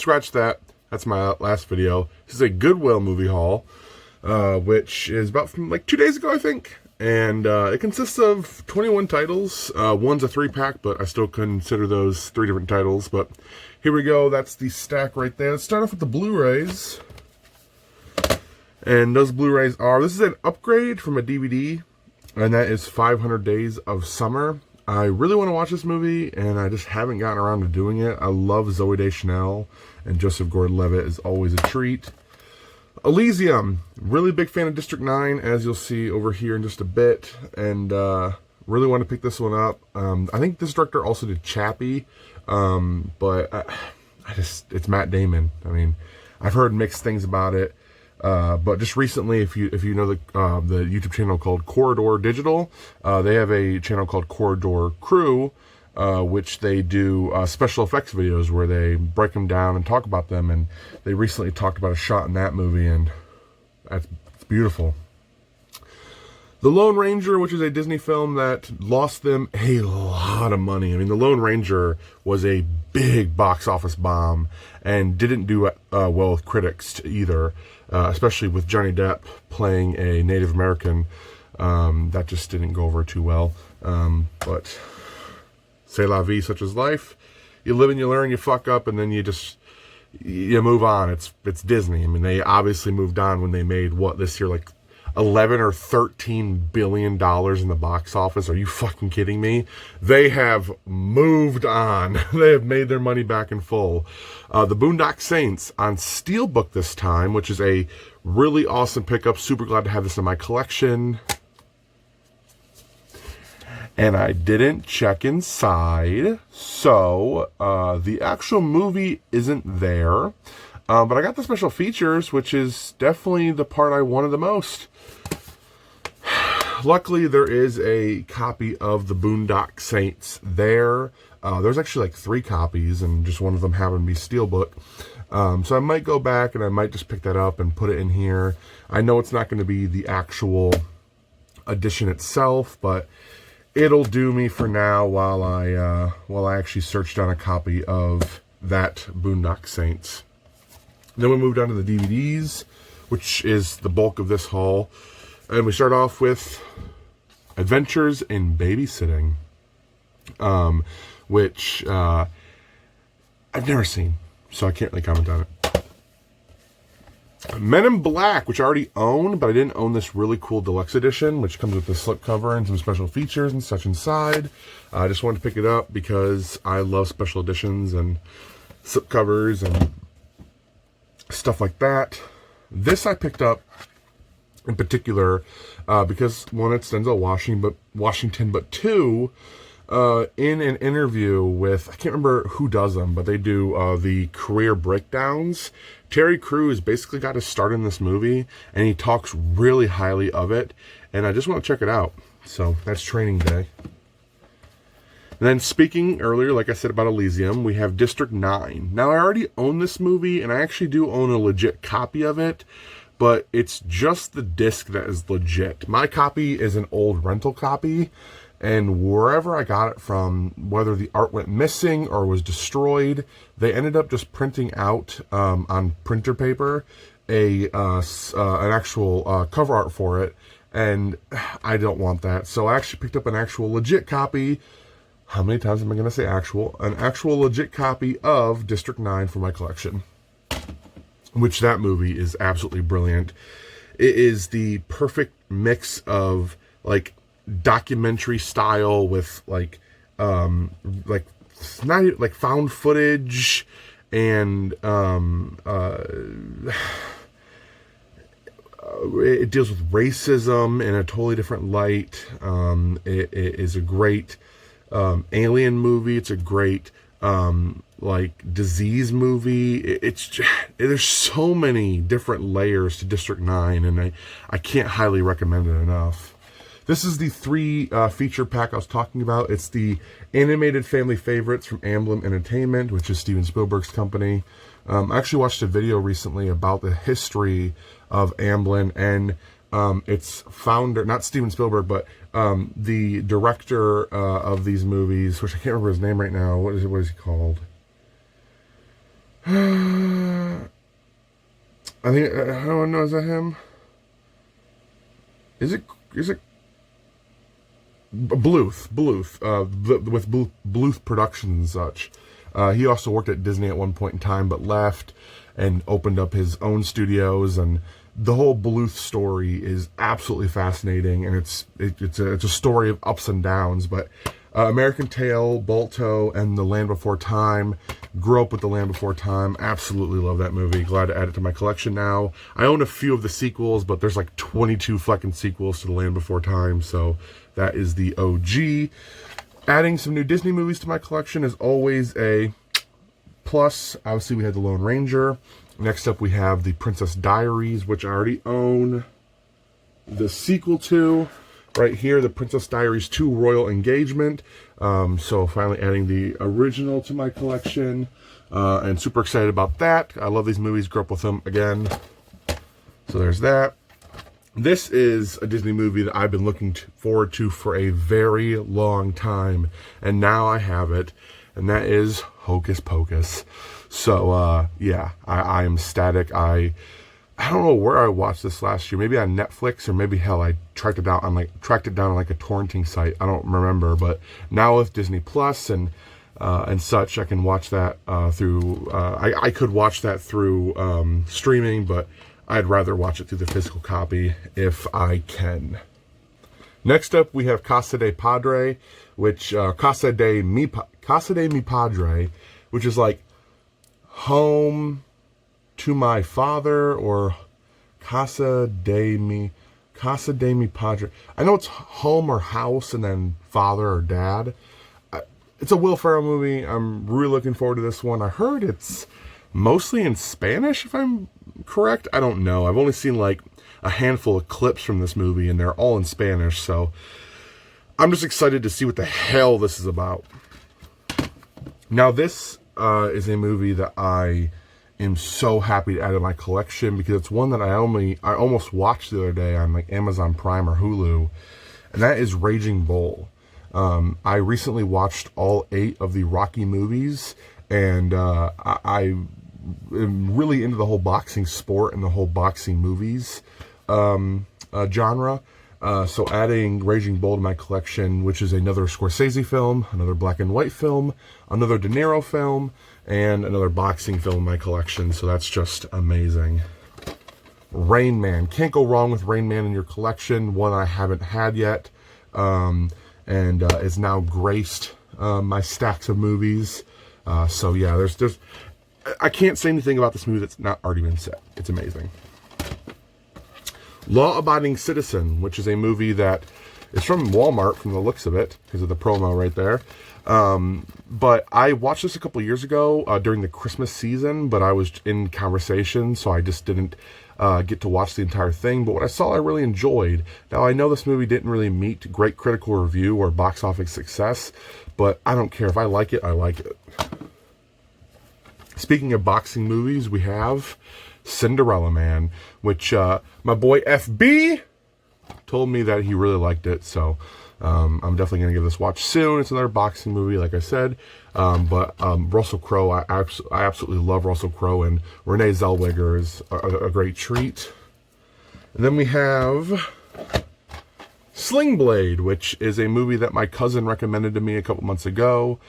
scratch that. That's my last video. This is a Goodwill movie haul, which is about from like 2 days ago, I think. And it consists of 21 titles. One's a 3-pack, but I still consider those 3 different titles. But here we go. That's the stack right there. Let's start off with the Blu-rays. And those Blu-rays are, this is an upgrade from a DVD, and that is 500 Days of Summer. I really want to watch this movie, and I just haven't gotten around to doing it. I love Zooey Deschanel, and Joseph Gordon-Levitt is always a treat. Elysium, really big fan of District 9, as you'll see over here in just a bit, and really want to pick this one up. I think this director also did Chappie, but it's Matt Damon. I mean, I've heard mixed things about it. But just recently, if you know the YouTube channel called Corridor Digital, they have a channel called Corridor Crew, which they do special effects videos where they break them down and talk about them. And they recently talked about a shot in that movie, and it's beautiful. The Lone Ranger, which is a Disney film that lost them a lot of money. I mean, The Lone Ranger was a big box office bomb and didn't do well with critics either, especially with Johnny Depp playing a Native American. That just didn't go over too well. But c'est la vie, such is life. You live and you learn, you fuck up, and then you move on. It's Disney. I mean, they obviously moved on when they made, what, this year, like 11 or 13 billion dollars in the box office. Are you fucking kidding me? They have moved on. They have made their money back in full. The Boondock Saints on Steelbook this time, which is a really awesome pickup. Super glad to have this in my collection. And I didn't check inside, so the actual movie isn't there. But I got the special features, which is definitely the part I wanted the most. Luckily, there is a copy of the Boondock Saints there. There's actually like 3 copies, and just one of them happened to be Steelbook. So I might go back and I might just pick that up and put it in here. I know it's not going to be the actual edition itself, but it'll do me for now while I actually searched on a copy of that Boondock Saints. Then we moved on to the DVDs, which is the bulk of this haul. And we start off with Adventures in Babysitting, which I've never seen, so I can't really comment on it. Men in Black, which I already own, but I didn't own this really cool deluxe edition, which comes with the slipcover and some special features and such inside. I just wanted to pick it up because I love special editions and slipcovers and stuff like that. This I picked up in particular because, one, it's Denzel Washington, but 2, in an interview with, I can't remember who does them, but they do the career breakdowns. Terry Crews basically got his start in this movie, and he talks really highly of it, and I just want to check it out. So that's Training Day. And then, speaking earlier, like I said about Elysium, we have District 9. Now, I already own this movie, and I actually do own a legit copy of it, but it's just the disc that is legit. My copy is an old rental copy, and wherever I got it from, whether the art went missing or was destroyed, they ended up just printing out on printer paper an actual cover art for it, and I don't want that. So I actually picked up an actual legit copy. How many times am I going to say actual? An actual legit copy of District 9 for my collection, which that movie is absolutely brilliant. It is the perfect mix of like documentary style with like not like found footage and it deals with racism in a totally different light. It is a great alien movie. It's a great like disease movie. There's so many different layers to District 9, and I can't highly recommend it enough. This is the 3 feature pack I was talking about. It's the animated family favorites from Amblin Entertainment, which is Steven Spielberg's company. I actually watched a video recently about the history of Amblin and its founder, not Steven Spielberg, but the director of these movies, which I can't remember his name right now. What is he called? I think, I don't know, is that him? Is it Bluth, with Bluth Productions and such. He also worked at Disney at one point in time, but left and opened up his own studios. And the whole Bluth story is absolutely fascinating, and it's a story of ups and downs. But American Tail, Balto, and The Land Before Time. Grew up with The Land Before Time. Absolutely love that movie. Glad to add it to my collection now. I own a few of the sequels, but there's like 22 fucking sequels to The Land Before Time, so that is the OG. Adding some new Disney movies to my collection is always a plus. Obviously, we had The Lone Ranger. Next up, we have The Princess Diaries, which I already own the sequel to. Right here, The Princess Diaries 2 Royal Engagement. So finally adding the original to my collection. And super excited about that. I love these movies, grew up with them again. So there's that. This is a Disney movie that I've been looking forward to for a very long time. And now I have it. And that is Hocus Pocus. So, yeah, I am ecstatic. I don't know where I watched this last year. Maybe on Netflix, or maybe hell, I tracked it down on like a torrenting site. I don't remember, but now with Disney Plus and such, I can watch that through. I could watch that through streaming, but I'd rather watch it through the physical copy if I can. Next up, we have Casa de Padre, which Casa de Mi Padre, which is like home to my father, or Casa de Mi Padre. I know it's home or house and then father or dad. It's a Will Ferrell movie. I'm really looking forward to this one. I heard it's mostly in Spanish, if I'm correct. I don't know. I've only seen like a handful of clips from this movie, and they're all in Spanish, so I'm just excited to see what the hell this is about. Now, this is a movie that I am so happy to add to my collection, because it's one that I almost watched the other day on like Amazon Prime or Hulu, and that is Raging Bull. I recently watched all 8 of the Rocky movies, and I am really into the whole boxing sport and the whole boxing movies genre. So adding Raging Bull to my collection, which is another Scorsese film, another black and white film, another De Niro film, and another boxing film in my collection. So that's just amazing. Rain Man. Can't go wrong with Rain Man in your collection. One I haven't had yet, and is now graced my stacks of movies. So yeah, there's I can't say anything about this movie that's not already been said. It's amazing. Law Abiding Citizen, which is a movie that is from Walmart from the looks of it, because of the promo right there. But I watched this a couple years ago during the Christmas season, but I was in conversation, so I just didn't get to watch the entire thing. But what I saw, I really enjoyed. Now, I know this movie didn't really meet great critical review or box office success, but I don't care. If I like it, I like it. Speaking of boxing movies, we have Cinderella Man, which my boy FB told me that he really liked it, so I'm definitely going to give this a watch soon. It's another boxing movie, like I said, but Russell Crowe, I absolutely love Russell Crowe, and Renee Zellweger is a great treat. And then we have Slingblade, which is a movie that my cousin recommended to me a couple months ago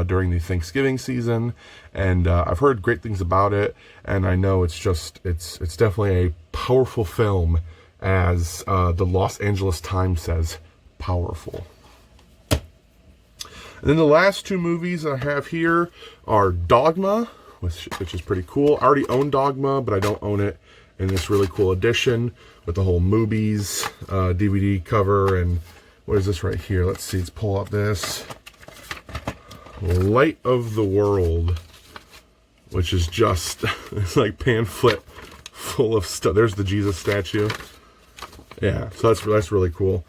during the Thanksgiving season, and I've heard great things about it, and I know it's definitely a powerful film, as the Los Angeles Times says, powerful. And then the last 2 movies I have here are Dogma, which is pretty cool. I already own Dogma, but I don't own it in this really cool edition with the whole movies DVD cover. And what is this right here? Let's see. Let's pull up this Light of the World, which is just it's like pamphlet full of stuff. There's the Jesus statue. Yeah, so that's really cool.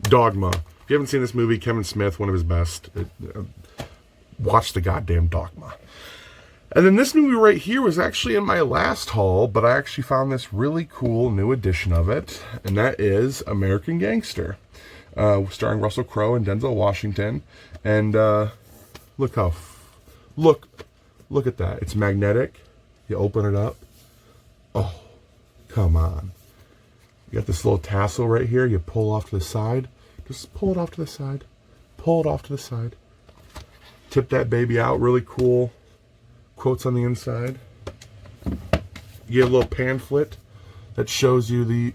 Dogma. If you haven't seen this movie, Kevin Smith, one of his best. Watch the goddamn Dogma. And then this movie right here was actually in my last haul, but I actually found this really cool new edition of it, and that is American Gangster, starring Russell Crowe and Denzel Washington. And Look how, look at that. It's magnetic. You open it up. Oh, come on. You got this little tassel right here. You pull off to the side. Just pull it off to the side. Pull it off to the side. Tip that baby out. Really cool. Quotes on the inside. You get a little pamphlet that shows you the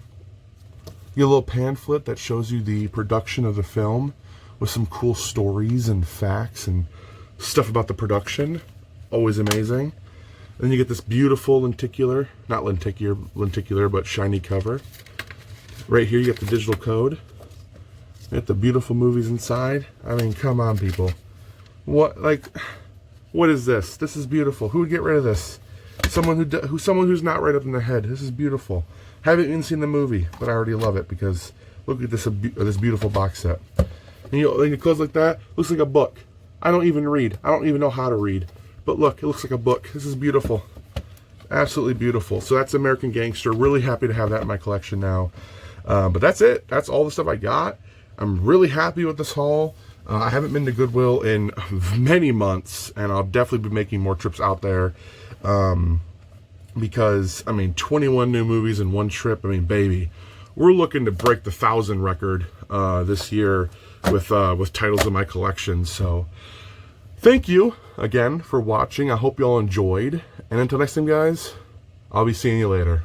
production of the film with some cool stories and facts and stuff about the production. Always amazing. Then you get this beautiful lenticular, but shiny cover. Right here you get the digital code. You get the beautiful movies inside. I mean, come on, people. What is this? This is beautiful. Who would get rid of this? Someone who's not right up in their head. This is beautiful. Haven't even seen the movie, but I already love it because look at this beautiful box set. And you close like that. Looks like a book. I don't even read. I don't even know how to read. But look, it looks like a book. This is beautiful. Absolutely beautiful. So that's American Gangster. Really happy to have that in my collection now. But that's it. That's all the stuff I got. I'm really happy with this haul. I haven't been to Goodwill in many months, and I'll definitely be making more trips out there. Because, I mean, 21 new movies in one trip. I mean, baby, we're looking to break the 1,000 record this year with titles in my collection. So thank you again for watching. I hope you all enjoyed. And until next time, guys, I'll be seeing you later.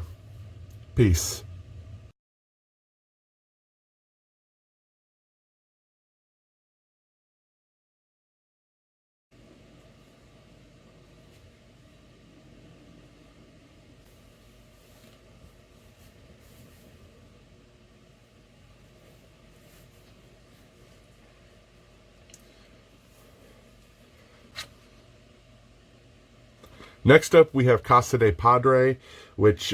Peace. Next up, we have Casa de Padre, which